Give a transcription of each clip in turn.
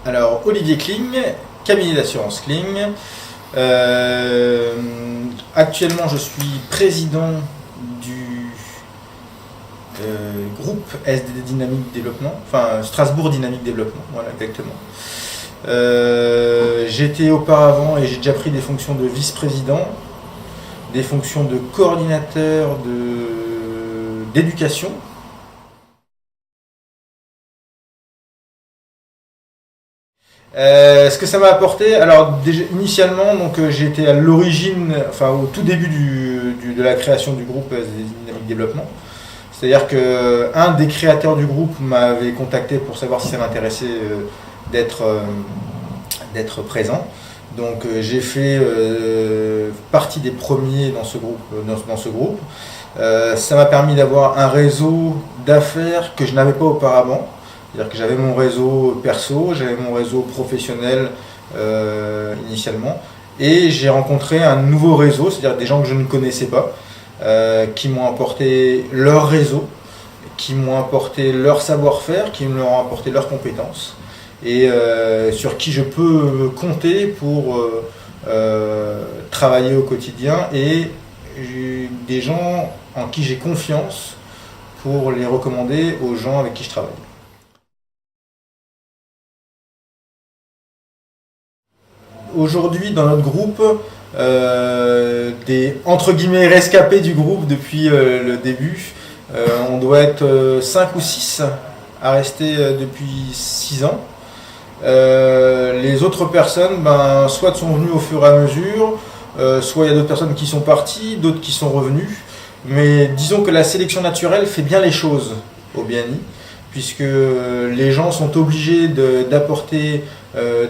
Alors, Olivier Kling, cabinet d'assurance Kling. Actuellement, je suis président du groupe SDD Dynamique Développement, enfin Strasbourg Dynamique Développement, voilà exactement. J'étais auparavant, et j'ai déjà pris des fonctions de vice-président, des fonctions de coordinateur d'éducation. Ce que ça m'a apporté, alors déjà, initialement, donc j'étais à l'origine, enfin au tout début de la création du groupe Dynamique Développement. C'est-à-dire que un des créateurs du groupe m'avait contacté pour savoir si ça m'intéressait d'être présent. Donc j'ai fait partie des premiers dans ce groupe. Ça m'a permis d'avoir un réseau d'affaires que je n'avais pas auparavant. C'est-à-dire que j'avais mon réseau perso, j'avais mon réseau professionnel initialement, et j'ai rencontré un nouveau réseau, c'est-à-dire des gens que je ne connaissais pas, qui m'ont apporté leur réseau, qui m'ont apporté leur savoir-faire, qui m'ont apporté leurs compétences, et sur qui je peux compter pour travailler au quotidien, et des gens en qui j'ai confiance pour les recommander aux gens avec qui je travaille. Aujourd'hui, dans notre groupe, des entre guillemets rescapés du groupe depuis le début, on doit être 5 ou 6 à rester depuis 6 ans. Les autres personnes, soit sont venues au fur et à mesure, soit il y a d'autres personnes qui sont parties, d'autres qui sont revenues. Mais disons que la sélection naturelle fait bien les choses au BNI, puisque les gens sont obligés d'apporter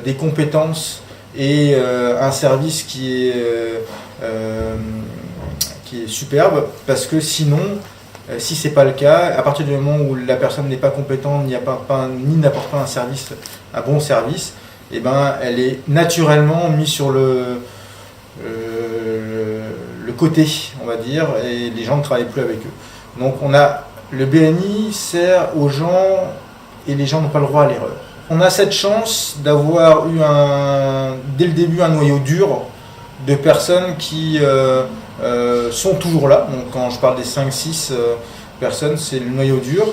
des compétences et un service qui est superbe, parce que sinon, si c'est pas le cas, à partir du moment où la personne n'est pas compétente, ni n'apporte pas un bon service, et elle est naturellement mise sur le côté, on va dire, et les gens ne travaillent plus avec eux. Donc le BNI sert aux gens, et les gens n'ont pas le droit à l'erreur. On a cette chance d'avoir eu dès le début un noyau dur de personnes qui sont toujours là. Donc quand je parle des 5-6 personnes, c'est le noyau dur.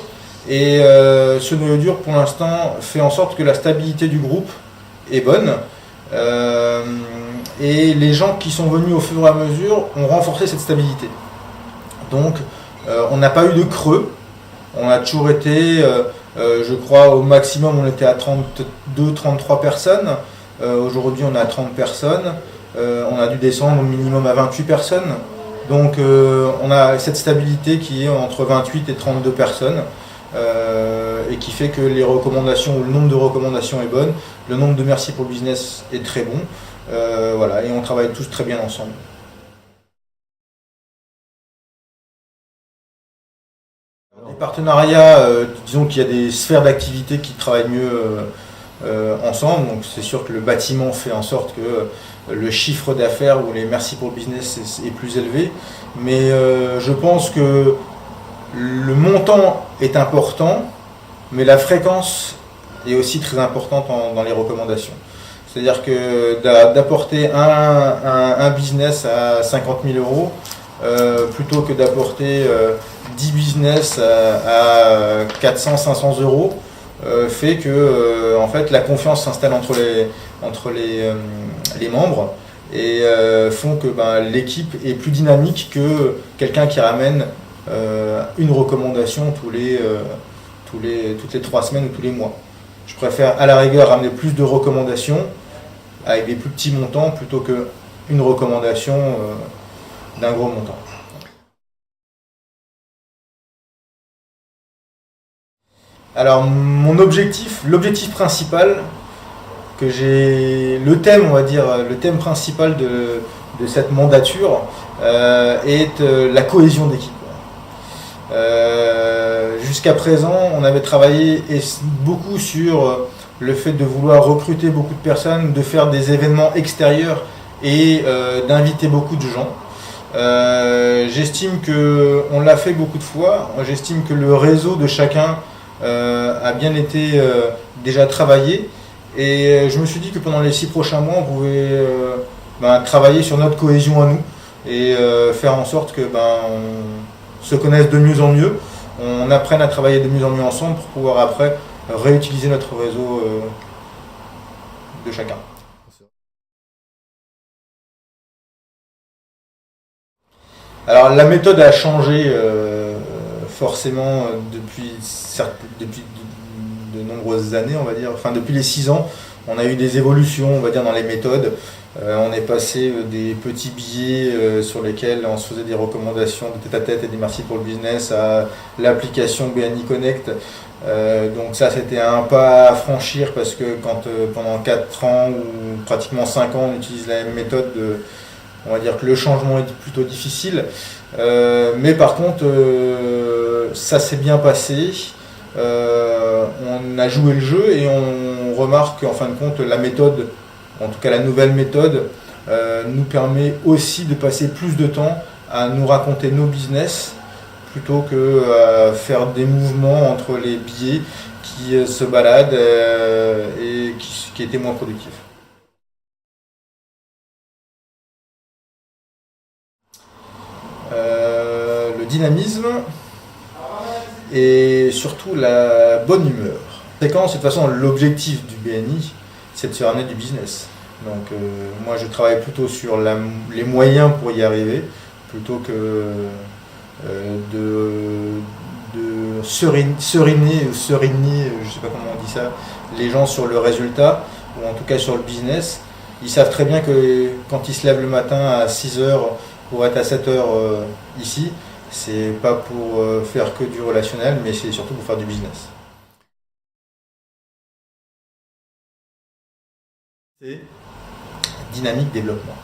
Et ce noyau dur, pour l'instant, fait en sorte que la stabilité du groupe est bonne. Et les gens qui sont venus au fur et à mesure ont renforcé cette stabilité. Donc on n'a pas eu de creux. On a toujours été... je crois au maximum on était à 32-33 personnes. Aujourd'hui on est à 30 personnes. On a dû descendre au minimum à 28 personnes. Donc on a cette stabilité qui est entre 28 et 32 personnes. Et qui fait que les recommandations, ou le nombre de recommandations est bonne. Le nombre de merci pour le business est très bon. Voilà, et on travaille tous très bien ensemble. Les partenariats, disons qu'il y a des sphères d'activité qui travaillent mieux ensemble. Donc c'est sûr que le bâtiment fait en sorte que le chiffre d'affaires ou les merci pour le business est plus élevé. Mais je pense que le montant est important, mais la fréquence est aussi très importante dans les recommandations. C'est-à-dire que d'apporter un business à 50 000 euros, plutôt que d'apporter 10 business à 400-500 euros, fait que en fait, la confiance s'installe entre les membres, et font que l'équipe est plus dynamique que quelqu'un qui ramène une recommandation toutes les 3 semaines ou tous les mois. Je préfère à la rigueur ramener plus de recommandations avec des plus petits montants plutôt qu'une recommandation d'un gros montant. Alors l'objectif principal que j'ai, le thème principal de cette mandature est la cohésion d'équipe. Jusqu'à présent, on avait travaillé beaucoup sur le fait de vouloir recruter beaucoup de personnes, de faire des événements extérieurs et d'inviter beaucoup de gens. J'estime qu'on l'a fait beaucoup de fois. J'estime que le réseau de chacun a bien été déjà travaillé, Et je me suis dit que pendant les 6 prochains mois, on pouvait travailler sur notre cohésion à nous et faire en sorte que on se connaisse de mieux en mieux, on apprenne à travailler de mieux en mieux ensemble pour pouvoir après réutiliser notre réseau de chacun. Alors la méthode a changé forcément depuis de nombreuses années, on va dire. Enfin, depuis les 6 ans, on a eu des évolutions, on va dire, dans les méthodes. On est passé des petits billets sur lesquels on se faisait des recommandations de tête-à-tête et des merci pour le business à l'application BNI Connect. Donc ça, c'était un pas à franchir parce que quand pendant 4 ans ou pratiquement 5 ans, on utilise la même méthode, on va dire que le changement est plutôt difficile. Mais par contre, ça s'est bien passé. On a joué le jeu et on remarque qu'en fin de compte, la méthode, en tout cas la nouvelle méthode, nous permet aussi de passer plus de temps à nous raconter nos business plutôt que à faire des mouvements entre les billets qui se baladent et qui étaient moins productifs. Le dynamisme et surtout la bonne humeur. C'est de toute façon, l'objectif du BNI, c'est de se ramener du business. Donc moi je travaille plutôt sur les moyens pour y arriver, plutôt que de seriner, je ne sais pas comment on dit ça, les gens sur le résultat, ou en tout cas sur le business. Ils savent très bien que quand ils se lèvent le matin à 6 heures pour être à 7 heures ici, c'est pas pour faire que du relationnel, mais c'est surtout pour faire du business. C'est dynamique développement.